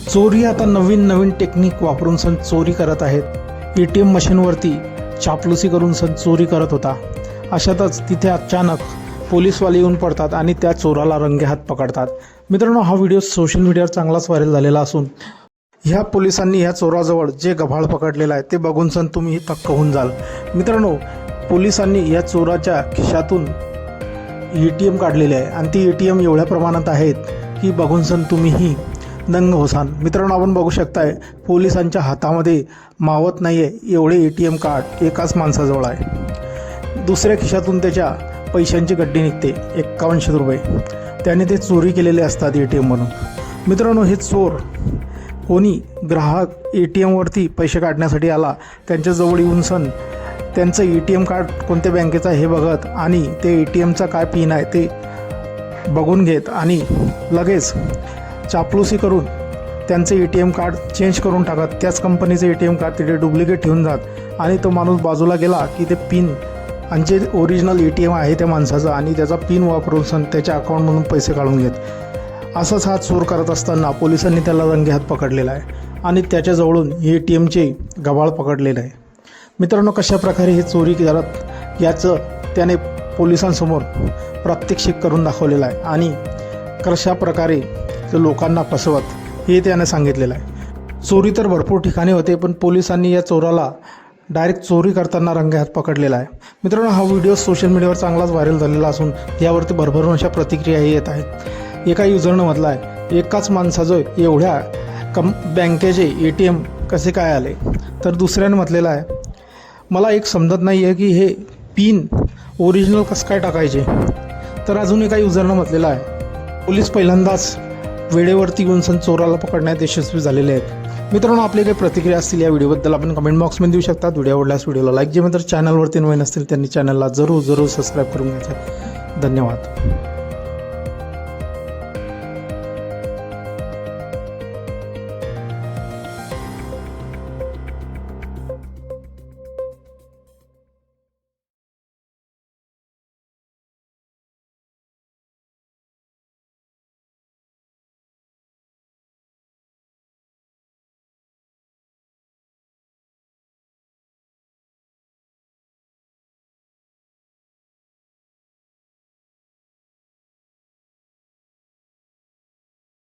चोरी आता नवीन टेक्निक वापरून सण चोरी करत आहेत। ATM मशीनवरती चापलुसी करून सण चोरी करत होता। अशातच तिथे अचानक पोलीसवाले येऊन पडतात आणि त्या चोराला रंगेहात पकडतात। मित्रांनो, हा व्हिडिओ सोशल मीडियावर चांगलाच व्हायरल झालेला असून ह्या पोलिसांनी ह्या चोराजवळ जे गभाळ पकडलेलं आहे ते बघून सण तुम्ही थक्क होऊन जाल। मित्रांनो, पोलिसांनी या चोराच्या खिशातून ATM काढलेले आहे आणि ती ATM एवढ्या प्रमाणात आहेत की बघून सण तुम्हीही दंग होसाल। मित्रांनो, आपण बघू शकताय पोलिसांच्या हातामध्ये मावत नाहीये एवढे ATM कार्ड एकाच माणसाजवळ आहे। दुसऱ्या खिशातून त्याच्या पैशांची गड्डी निघते 5100 रुपये। त्याने ते चोरी केलेले असतात ATM म्हणून। मित्रांनो, हे चोर कोणी ग्राहक ATM वरती पैसे काढण्यासाठी आला त्यांच्याजवळ येऊन सण त्यांचं ATM कार्ड कोणत्या बँकेचं हे बघत आणि ते ATMचा काय पिन आहे ते बघून घेत आणि लगेच चापलुसी करून त्यांचे ATM कार्ड चेंज करून टाकत। त्याच कंपनीचे ATM कार्ड तिथे डुप्लिकेट ठेवून जात आणि तो माणूस बाजूला गेला की ते पिन आणि जे ओरिजिनल ATM आहे त्या माणसाचा आणि त्याचा पिन वापरून सण त्याच्या अकाउंटमधून पैसे काढून घेत। असाच हा चोर करत असताना पोलिसांनी त्याला रंगेहात पकडलेला आहे आणि त्याच्याजवळून ATMचे गबाळ पकडलेलं आहे। मित्रांनो, कशा प्रकारे हे चोरी करत याचं त्याने पोलिसांसमोर प्रात्यक्षिक करून दाखवलेलं आहे आणि कशा प्रकारे लोकांना फसवत हे त्याने सांगितलेलं आहे। चोरी तर भरपूर ठिकाणी होते, पण पोलिसांनी या चोराला डायरेक्ट चोरी करताना रंगेहात पकडलेला आहे। मित्रांनो, हा व्हिडिओ सोशल मीडियावर चांगलाच व्हायरल झालेला असून यावरती भरभरून अशा प्रतिक्रियाही येत आहेत। एका युजरनं म्हटलं आहे, एकाच माणसाचं एवढ्या बँकेचे ATM कसे काय आले? तर दुसऱ्यानं म्हटलेलं आहे, मला एक समजत नाही आहे की हे पिन ओरिजिनल कसं काय टाकायचे? तर अजून एका युजरनं म्हटलेलं आहे, पोलीस पहिल्यांदाच वेळेवरती येऊन सण चोराला पकडण्यात यशस्वी झालेले आहेत। मित्रांनो, आपली काही प्रतिक्रिया असतील या व्हिडिओबद्दल आपण कमेंट बॉक्समध्ये देऊ शकता। व्हिडिओ आवडल्यास व्हिडिओला लाईक, जे मित्र चॅनलवरती नवीन असतील त्यांनी चॅनलला जरूर सबस्क्राईब करून घ्यायचं। धन्यवाद।